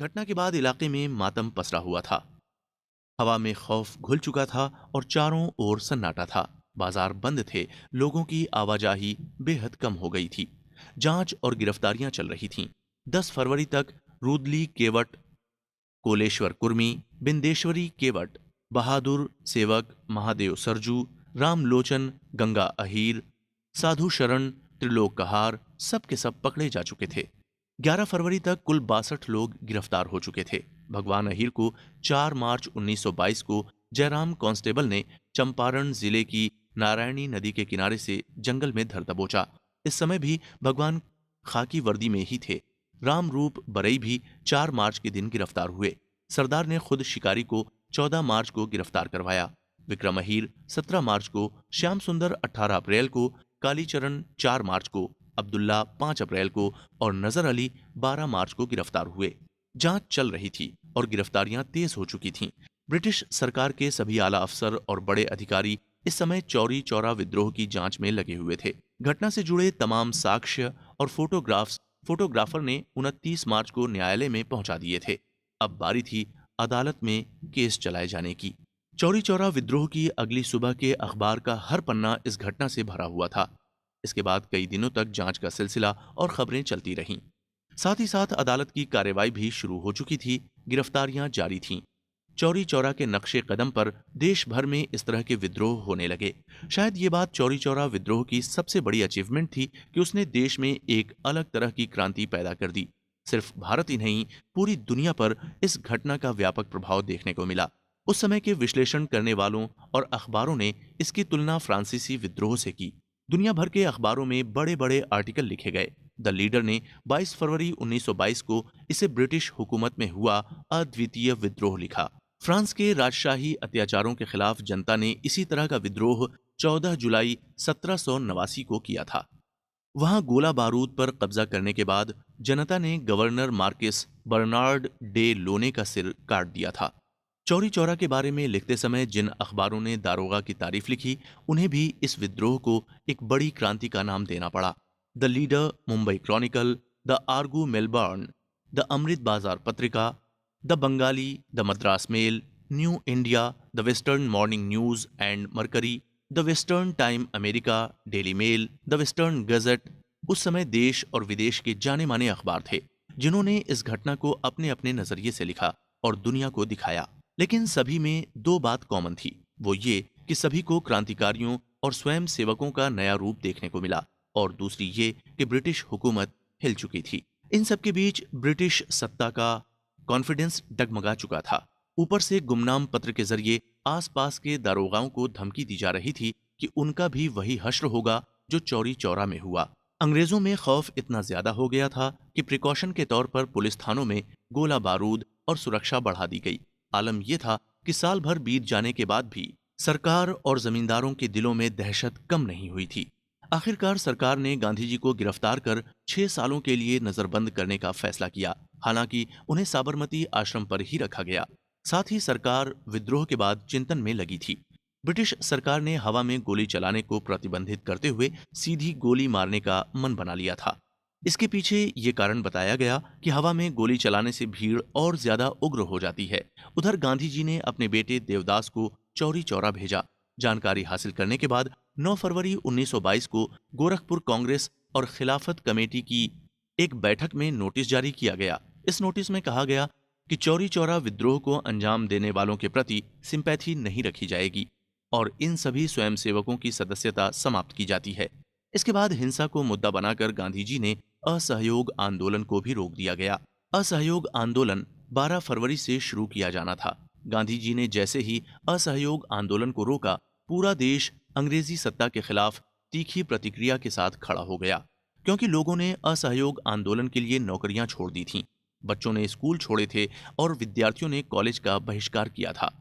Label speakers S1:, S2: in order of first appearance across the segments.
S1: घटना के बाद इलाके में मातम पसरा हुआ था। हवा में खौफ घुल चुका था और चारों ओर सन्नाटा था। बाजार बंद थे, लोगों की आवाजाही बेहद कम हो गई थी। जांच और गिरफ्तारियां चल रही थीं। 10 फरवरी तक रुदली केवट, कोलेश्वर कुर्मी, बिंदेश्वरी केवट, बहादुर सेवक, महादेव सरजू, रामलोचन, गंगा अहीर, साधु शरण, त्रिलोक कहार, सब के सब पकड़े जा चुके थे। 11 फरवरी तक कुल 62 लोग गिरफ्तार हो चुके थे। भगवान अहीर को 4 मार्च 1922 को जयराम कांस्टेबल ने चंपारण जिले की नारायणी नदी के किनारे से जंगल में धर दबोचा। इस समय भी भगवान खाकी वर्दी में ही थे। रामरूप बरई भी 4 मार्च के दिन गिरफ्तार हुए। सरदार ने खुद शिकारी को 14 मार्च को गिरफ्तार करवाया। विक्रम अहीर 17 मार्च को, श्याम सुंदर 18 अप्रैल को, कालीचरण 4 मार्च को, अब्दुल्ला 5 अप्रैल को और नजर अली 12 मार्च को गिरफ्तार हुए। जांच चल रही थी और गिरफ्तारियां तेज हो चुकी थीं। ब्रिटिश सरकार के सभी आला अफसर और बड़े अधिकारी इस समय चौरी चौरा विद्रोह की जांच में लगे हुए थे। घटना से जुड़े तमाम साक्ष्य और फोटोग्राफर ने 29 मार्च को न्यायालय में पहुंचा दिए थे। अब बारी थी अदालत में केस चलाए जाने की। चौरी चौरा विद्रोह की अगली सुबह के अखबार का हर पन्ना इस घटना से भरा हुआ था। इसके बाद कई दिनों तक जांच का सिलसिला और खबरें चलती रहीं। साथ ही साथ अदालत की कार्रवाई भी शुरू हो चुकी थी। गिरफ्तारियां जारी थीं। चौरी चौरा के नक्शे कदम पर देश भर में इस तरह के विद्रोह होने लगे। शायद ये बात चौरी चौरा विद्रोह की सबसे बड़ी अचीवमेंट थी कि उसने देश में एक अलग तरह की क्रांति पैदा कर दी। सिर्फ भारत ही नहीं, पूरी दुनिया पर इस घटना का व्यापक प्रभाव देखने को मिला। उस समय के विश्लेषण करने वालों और अखबारों ने इसकी तुलना फ्रांसीसी विद्रोह से की। दुनिया भर के अखबारों में बड़े बड़े आर्टिकल लिखे गए। द लीडर ने 22 फरवरी 1922 को इसे ब्रिटिश हुकूमत में हुआ अद्वितीय विद्रोह लिखा। फ्रांस के राजशाही अत्याचारों के खिलाफ जनता ने इसी तरह का विद्रोह 14 जुलाई 1789 को किया था। वहां गोला बारूद पर कब्जा करने के बाद जनता ने गवर्नर मार्किस बर्नार्ड डे लोने का सिर काट दिया था। चौरी चौरा के बारे में लिखते समय जिन अखबारों ने दारोगा की तारीफ लिखी, उन्हें भी इस विद्रोह को एक बड़ी क्रांति का नाम देना पड़ा। The Leader, Mumbai Chronicle, the Argus Melbourne, the Amrit Bazar Patrika, the Bengali, the Madras Mail, New India, the Western Morning News and Mercury, the Western Time America, Daily Mail, the Western Gazette उस समय देश और विदेश के जाने माने अखबार थे, जिन्होंने इस घटना को अपने अपने नजरिए से लिखा और दुनिया को दिखाया। लेकिन सभी में दो बात कॉमन थी, वो ये कि सभी को क्रांतिकारियों और स्वयं सेवकों का नया रूप देखने को मिला, और दूसरी ये कि ब्रिटिश हुकूमत हिल चुकी थी। इन सब के बीच ब्रिटिश सत्ता का कॉन्फिडेंस डगमगा चुका था। ऊपर से गुमनाम पत्र के जरिए आसपास के दारोगाओं को धमकी दी जा रही थी कि उनका भी वही हश्र होगा जो चौरी चौरा में हुआ। अंग्रेजों में खौफ इतना ज्यादा हो गया था कि प्रिकॉशन के तौर पर पुलिस थानों में गोला बारूद और सुरक्षा बढ़ा दी गई। आलम यह था कि साल भर बीत जाने के बाद भी सरकार और जमींदारों के दिलों में दहशत कम नहीं हुई थी। आखिरकार सरकार ने गांधी जी को गिरफ्तार कर 6 सालों के लिए नजरबंद करने का फैसला किया। हालांकि उन्हें साबरमती आश्रम पर ही रखा गया। साथ ही सरकार विद्रोह के बाद चिंतन में लगी थी। ब्रिटिश सरकार ने हवा में गोली चलाने को प्रतिबंधित करते हुए सीधी गोली मारने का मन बना लिया था। इसके पीछे ये कारण बताया गया कि हवा में गोली चलाने से भीड़ और ज्यादा उग्र हो जाती है। उधर गांधी जी ने अपने बेटे देवदास को चौरी चौरा भेजा। जानकारी हासिल करने के बाद 9 फरवरी 1922 को गोरखपुर कांग्रेस और खिलाफत कमेटी की एक बैठक में नोटिस जारी किया गया। इस नोटिस में कहा गया कि चौरी चौरा विद्रोह को अंजाम देने वालों के प्रति सिंपैथी नहीं रखी जाएगी और इन सभी स्वयंसेवकों की सदस्यता समाप्त की जाती है। इसके बाद हिंसा को मुद्दा बनाकर गांधी जी ने असहयोग आंदोलन को भी रोक दिया गया। असहयोग आंदोलन 12 फरवरी से शुरू किया जाना था। गांधी जी ने जैसे ही असहयोग आंदोलन को रोका, पूरा देश अंग्रेजी सत्ता के खिलाफ तीखी प्रतिक्रिया के साथ खड़ा हो गया, क्योंकि लोगों ने असहयोग आंदोलन के लिए नौकरियां छोड़ दी थीं, बच्चों ने स्कूल छोड़े थे और विद्यार्थियों ने कॉलेज का बहिष्कार किया था।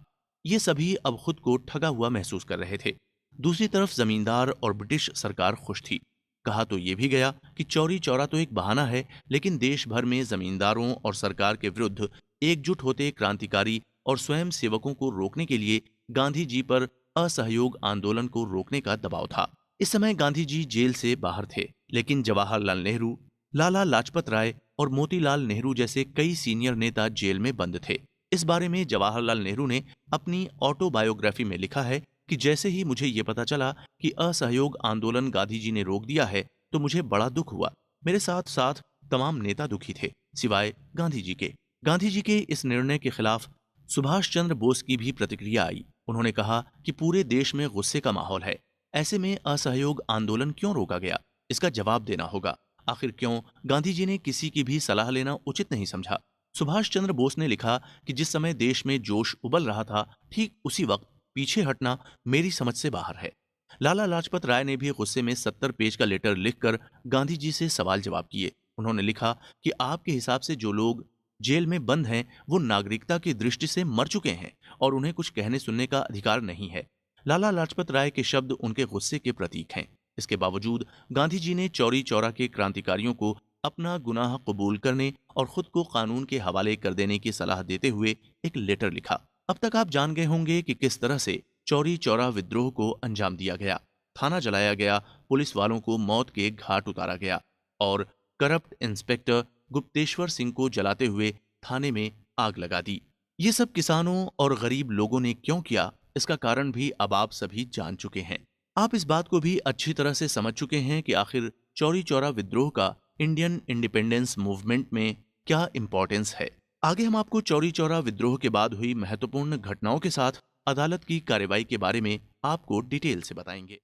S1: ये सभी अब खुद को ठगा हुआ महसूस कर रहे थे। दूसरी तरफ जमींदार और ब्रिटिश सरकार खुश थी। कहा तो ये भी गया कि चौरी चौरा तो एक बहाना है, लेकिन देश भर में जमींदारों और सरकार के विरुद्ध एकजुट होते क्रांतिकारी और स्वयं सेवकों को रोकने के लिए गांधी जी पर असहयोग आंदोलन को रोकने का दबाव था। इस समय गांधी जी जेल से बाहर थे, लेकिन जवाहरलाल नेहरू, लाला लाजपत राय और मोतीलाल नेहरू जैसे कई सीनियर नेता जेल में बंद थे। इस बारे में जवाहरलाल नेहरू ने अपनी ऑटोबायोग्राफी में लिखा है कि जैसे ही मुझे ये पता चला कि असहयोग आंदोलन गांधी जी ने रोक दिया है, तो मुझे बड़ा दुख हुआ। मेरे साथ साथ तमाम नेता दुखी थे, सिवाय गांधी जी के। गांधी जी के इस निर्णय के खिलाफ सुभाष चंद्र बोस की भी प्रतिक्रिया आई। उन्होंने कहा कि पूरे देश में गुस्से का माहौल है, ऐसे में असहयोग आंदोलन क्यों रोका गया, इसका जवाब देना होगा। आखिर क्यों गांधी जी ने किसी की भी सलाह लेना उचित नहीं समझा? सुभाष चंद्र बोस ने लिखा कि जिस समय देश में जोश उबल रहा था, ठीक उसी वक्त पीछे हटना मेरी समझ से बाहर है। लाला लाजपत राय ने भी गुस्से में 70 पेज का लेटर लिखकर गांधी जी से सवाल जवाब किए। उन्होंने लिखा कि आपके हिसाब से जो लोग जेल में बंद हैं, वो नागरिकता की दृष्टि से मर चुके हैं और उन्हें कुछ कहने सुनने का अधिकार नहीं है। लाला लाजपत राय के शब्द उनके गुस्से के प्रतीक हैं। इसके बावजूद गांधी जी ने चौरी चौरा के क्रांतिकारियों को अपना गुनाह कबूल करने और खुद को कानून के हवाले कर देने की सलाह देते हुए एक लेटर लिखा। अब तक आप जान गए होंगे कि किस तरह से चौरी चौरा विद्रोह को अंजाम दिया गया। थाना जलाया गया, पुलिस वालों को मौत के घाट उतारा गया और करप्ट इंस्पेक्टर गुप्तेश्वर सिंह को जलाते हुए थाने में आग लगा दी। ये सब किसानों और गरीब लोगों ने क्यों किया, इसका कारण भी अब आप सभी जान चुके हैं। आप इस बात को भी अच्छी तरह से समझ चुके हैं कि आखिर चौरी चौरा विद्रोह का इंडियन इंडिपेंडेंस मूवमेंट में क्या इंपॉर्टेंस है। आगे हम आपको चौरी चौरा विद्रोह के बाद हुई महत्वपूर्ण घटनाओं के साथ अदालत की कार्रवाई के बारे में आपको डिटेल से बताएंगे।